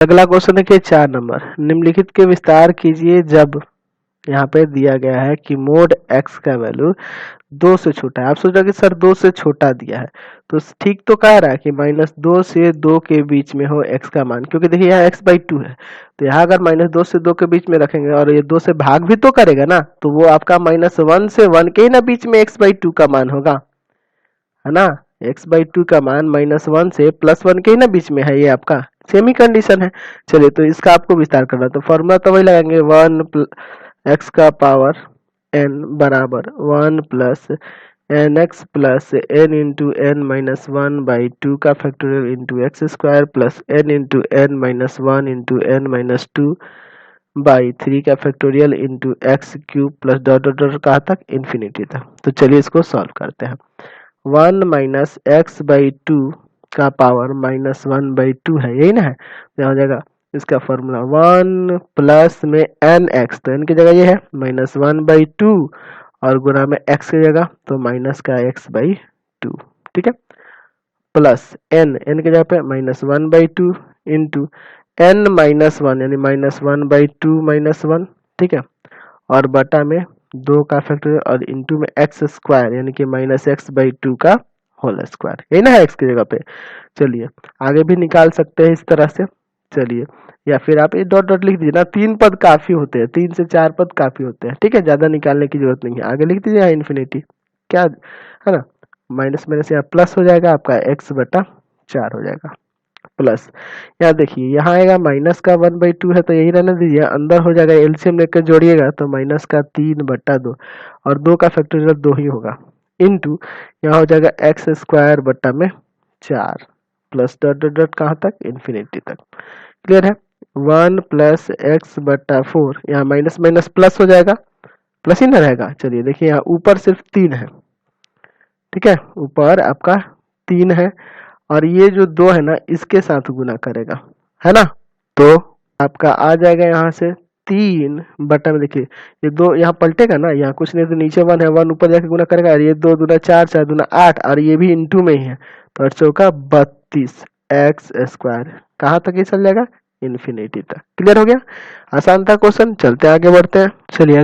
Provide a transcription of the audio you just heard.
अगला क्वेश्चन देखिए 4 नंबर, निम्नलिखित के विस्तार कीजिए जब यहाँ पे दिया गया है कि मोड x का वैल्यू 2 से छोटा है। आप सोच रहे कि सर 2 से छोटा दिया है, तो ठीक तो कह रहा है कि -2 से 2 के बीच में हो x का मान, क्योंकि देखिए यहाँ x/2 है, तो यहाँ अगर -2 से 2 के बीच में रखेंगे और ये 2 से भाग भी तो करेगा ना, तो वो आपका -1 से 1 के ही ना बीच में x/2 का मान होगा, है ना। x/2 का मान -1 से +1 के ही ना बीच में है, ये आपका सेम ही कंडीशन है। चलिए तो इसका आपको विस्तार करना है, तो फॉर्मूला तो वही लगाएंगे 1 x का पावर n बराबर 1 plus nx plus n into n minus 1/2 का factorial into x square plus n into n minus 1 into n minus 2/3 का factorial into x cube plus dot dot dot कहाँ तक, infinity तक। तो चलिए इसको सॉल्व करते हैं। 1 माइनस x/2 का पावर -1/2 है, यही ना है, तो हो जाएगा इसका फॉर्मूला 1 प्लस में nx, तो n की जगह ये है -1/2 और गुना में x की जगह तो माइनस का x/2, ठीक है, प्लस n की जगह पे -1/2 इंटू n माइनस 1 यानी -1/2 -1, ठीक है, और बटा में 2 का फैक्टोरियल और इंटू में एक्स स्क्वायर यानी कि -x/2 का होल स्क्वायर, यही ना है x की जगह पे। चलिए आगे भी निकाल सकते हैं इस तरह से, चलिए, या फिर आप ये डॉट डॉट लिख दीजिए ना, 3 पद काफी होते हैं, 3 से 4 पद काफी होते हैं, ठीक है, ज्यादा निकालने की जरूरत नहीं है। आगे लिख दीजिए यहाँ इन्फिनिटी, क्या है ना, माइनस माइनस यहाँ प्लस हो जाएगा, आपका x/4 हो जाएगा, प्लस यहाँ देखिए यहाँ आएगा माइनस का 1/2 है, तो यही रहने दीजिए, अंदर हो जाएगा, एलसीएम लेकर जोड़िएगा तो माइनस का 3/2 और 2 का फैक्टोरियल 2 ही होगा, इंटू यहाँ हो जाएगा x² plus dot dot dot कहाँ तक, इन्फिनिटी तक। क्लियर है। 1 प्लस x/4, यहाँ माइनस माइनस प्लस हो जाएगा, प्लस ही ना रहेगा। चलिए देखिए यहाँ ऊपर सिर्फ 3 है, ठीक है, ऊपर आपका 3 है और ये जो 2 है ना इसके साथ गुना करेगा, है ना, तो आपका आ जाएगा यहाँ से 3 बटा में, देखिए ये 2 यहाँ पलटेगा ना, यहाँ कुछ नहीं तो नीचे 1 है, 1 ऊपर जाके गुना करेगा और ये 2 दूना 4, 4 दूना 8 और ये भी इंटू में ही है, तो 8 चौका 32 x² कहाँ तक ये चल जाएगा, इन्फिनिटी तक। क्लियर हो गया, आसान था क्वेश्चन। चलते आगे बढ़ते हैं, चलिए